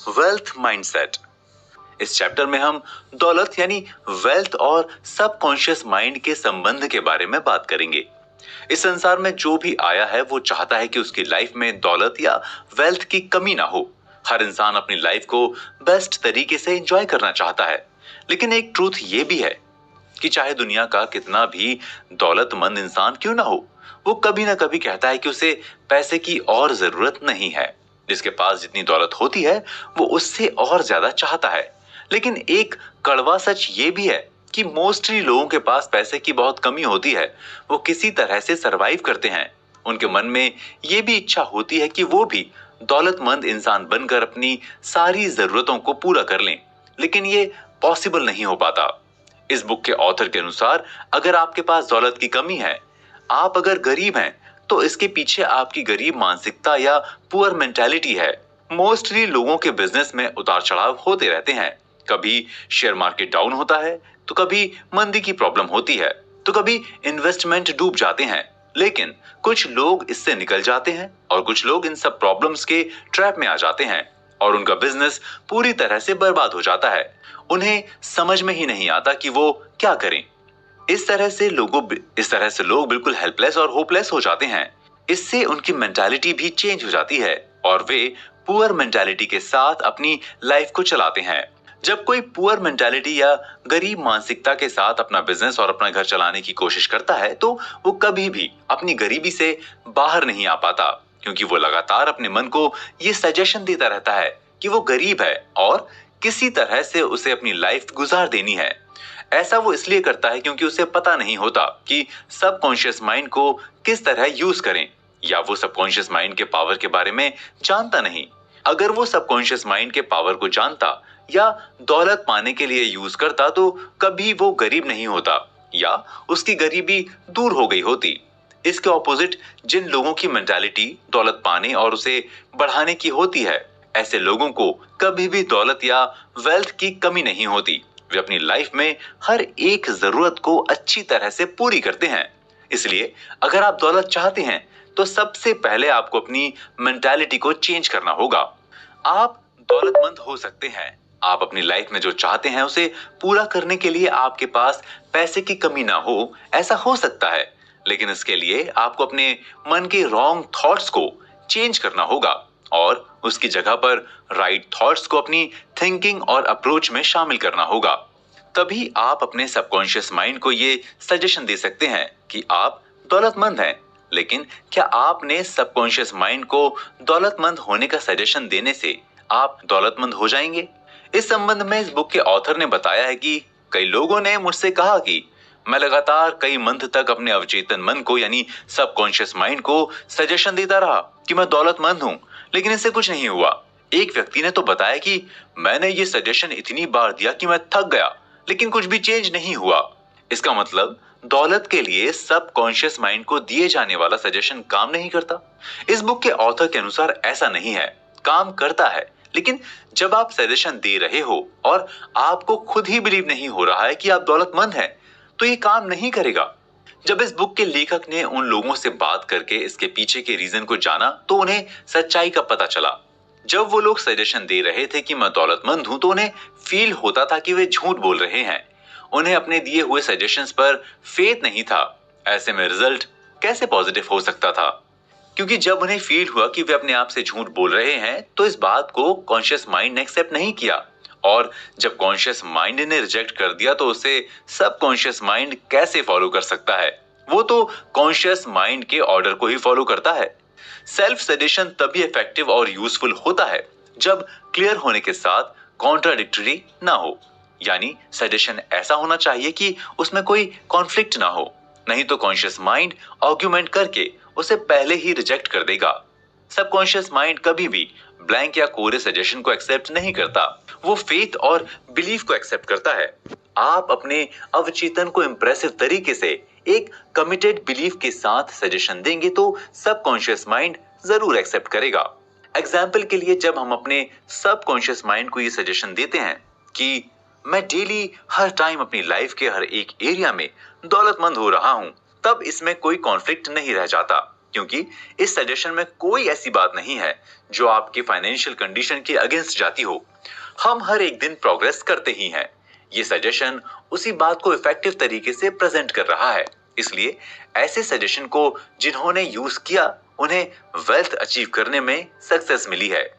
Wealth mindset. इस chapter में हम दौलत यानी वेल्थ और सबकॉन्शियस माइंड के संबंध के बारे में बात करेंगे। इस संसार में जो भी आया है वो चाहता है कि उसकी लाइफ में दौलत या वेल्थ की कमी ना हो। हर इंसान अपनी लाइफ को बेस्ट तरीके से एंजॉय करना चाहता है, लेकिन एक ट्रूथ ये भी है कि चाहे दुनिया का कितना भी दौलतमंद इंसान क्यों ना हो, वो कभी ना कभी कहता है कि उसे पैसे की और जरूरत नहीं है। जिसके पास जितनी दौलत होती है वो उससे और ज्यादा चाहता है। लेकिन एक कड़वा सच ये भी है कि मोस्टली लोगों के पास पैसे की बहुत कमी होती है। वो किसी तरह से सरवाइव करते हैं। उनके मन में ये भी इच्छा होती है कि वो भी दौलतमंद इंसान बनकर अपनी सारी जरूरतों को पूरा कर लें, लेकिन ये पॉसिबल नहीं हो पाता। इस बुक के ऑथर के अनुसार अगर आपके पास दौलत की कमी है, आप अगर गरीब हैं, तो इसके पीछे आपकी गरीब मानसिकता या पुअर मेंटालिटी है। मोस्टली लोगों के बिजनेस में उतार चढ़ाव होते रहते हैं। कभी शेयर मार्केट डाउन होता है, तो कभी मंदी की प्रॉब्लम होती है, तो कभी इन्वेस्टमेंट डूब जाते हैं। लेकिन कुछ लोग इससे निकल जाते हैं और कुछ लोग इन सब प्रॉब्लम्स के ट्रैप में आ जाते हैं और उनका बिजनेस पूरी तरह से बर्बाद हो जाता है। उन्हें समझ में ही नहीं आता कि वो क्या करें। इस तरह से लोग बिल्कुल हेल्पलेस और होपलेस हो जाते हैं। इससे उनकी मेंटालिटी भी चेंज हो जाती है और वे पुअर मेंटालिटी के साथ अपनी लाइफ को चलाते हैं। जब कोई पुअर मेंटालिटी या गरीब मानसिकता के साथ अपना बिजनेस और अपना घर चलाने की कोशिश करता है, तो वो कभी भी अपनी गरीबी से बाहर नहीं आ पाता, क्योंकि वो लगातार अपने मन को ये सजेशन देता रहता है कि वो गरीब है और किसी तरह से उसे अपनी लाइफ गुजार देनी है। ऐसा वो इसलिए करता है क्योंकि उसे पता नहीं होता कि सबकॉन्शियस माइंड को किस तरह यूज करें, या वो सबकॉन्शियस माइंड के पावर के बारे में जानता नहीं। अगर वो सबकॉन्शियस माइंड के पावर को जानता या दौलत पाने के लिए यूज करता, तो कभी वो गरीब नहीं होता या उसकी गरीबी दूर हो गई होती। इसके ऑपोजिट जिन लोगों की मेंटालिटी दौलत पाने और उसे बढ़ाने की होती है, ऐसे लोगों को कभी भी दौलत या वेल्थ की कमी नहीं होती। वे अपनी लाइफ में हर एक जरूरत को अच्छी तरह से पूरी करते हैं। इसलिए अगर आप दौलत चाहते हैं, तो सबसे पहले आपको अपनी मेंटालिटी को चेंज करना होगा। आप दौलतमंद हो सकते हैं। आप अपनी लाइफ में जो चाहते हैं उसे पूरा करने के लिए आपके पास पैसे की कमी ना हो, ऐसा हो सकता है। लेकिन इसके लिए आपको अपने मन के रॉन्ग थॉट्स को चेंज करना होगा और उसकी जगह पर राइट थॉट्स को अपनी थिंकिंग और अप्रोच में शामिल करना होगा। तभी आप अपने सबकॉन्शियस माइंड को ये सजेशन दे सकते हैं कि आप दौलतमंद हैं। लेकिन क्या आपने सबकॉन्शियस माइंड को दौलतमंद होने का सजेशन देने से आप दौलतमंद हो जाएंगे? इस संबंध में इस बुक के ऑथर ने बताया है कि कई लोगों ने मुझसे कहा कि मैं लगातार कई मंथ तक अपने अवचेतन मन को यानी सबकॉन्शियस माइंड को सजेशन देता रहा कि मैं दौलतमंद हूं, लेकिन इससे कुछ नहीं हुआ। एक व्यक्ति ने तो बताया कि मैंने ये सजेशन इतनी बार दिया कि मैं थक गया, लेकिन कुछ भी चेंज नहीं हुआ। इसका मतलब दौलत के लिए सबकॉन्शियस माइंड को दिए जाने वाला सजेशन काम नहीं करता। इस बुक के ऑथर के अनुसार ऐसा नहीं है, काम करता है। लेकिन जब आप सजेशन दे रहे हो और आपको खुद ही बिलीव नहीं हो रहा है कि आप दौलतमंद हैं, तो ये काम नहीं करेगा। जब इस बुक के लेखक ने उन लोगों से बात करके इसके पीछे के रीजन को जाना, तो उन्हें सच्चाई का पता चला। जब वो लोग सजेशन दे रहे थे कि मैं दौलतमंद हूं, तो उन्हें फील होता था कि वे झूठ बोल रहे हैं। उन्हें अपने दिए हुए सजेशंस पर फेथ नहीं था। ऐसे में रिजल्ट कैसे पॉजिटिव हो सकता था? क्योंकि जब उन्हें फील हुआ कि वे अपने आप से झूठ बोल रहे हैं, तो इस बात को कॉन्शियस माइंड ने एक्सेप्ट नहीं किया। और जब कॉन्शियस माइंड ने रिजेक्ट कर दिया, तो उसे सबकॉन्शियस माइंड कैसे फॉलो कर सकता है? वो तो कॉन्शियस माइंड के ऑर्डर को ही फॉलो करता है। सेल्फ सजेशन तभी इफेक्टिव और यूजफुल होता है जब क्लियर होने के साथ कॉन्ट्राडिक्टरी ना हो। यानी सजेशन ऐसा होना चाहिए कि उसमें कोई कॉन्फ्लिक्ट ना हो, नहीं तो कॉन्शियस माइंड आर्ग्यूमेंट करके उसे पहले ही रिजेक्ट कर देगा। सबकॉन्शियस माइंड कभी भी ब्लैंक या कोरे सजेशन को एक्सेप्ट नहीं करता। वो फेथ और बिलीफ को एक्सेप्ट करता है। आप अपने अवचेतन को इंप्रेसिव तरीके से एक कमिटेड बिलीफ के साथ सजेशन देंगे, तो सबकॉन्शियस माइंड जरूर एक्सेप्ट करेगा। एग्जाम्पल के लिए, जब हम अपने सबकॉन्शियस माइंड को ये सजेशन देते हैं कि मैं डेली हर टाइम अपनी लाइफ के हर एक एरिया में दौलतमंद हो रहा हूं, तब इसमें कोई कॉन्फ्लिक्ट नहीं रह जाता। क्योंकि इस सजेशन में कोई ऐसी बात नहीं है जो आपकी फाइनेंशियल कंडीशन के अगेंस्ट जाती हो। हम हर एक दिन प्रोग्रेस करते ही हैं। ये सजेशन उसी बात को इफेक्टिव तरीके से प्रेजेंट कर रहा है। इसलिए ऐसे सजेशन को जिन्होंने यूज किया उन्हें वेल्थ अचीव करने में सक्सेस मिली है।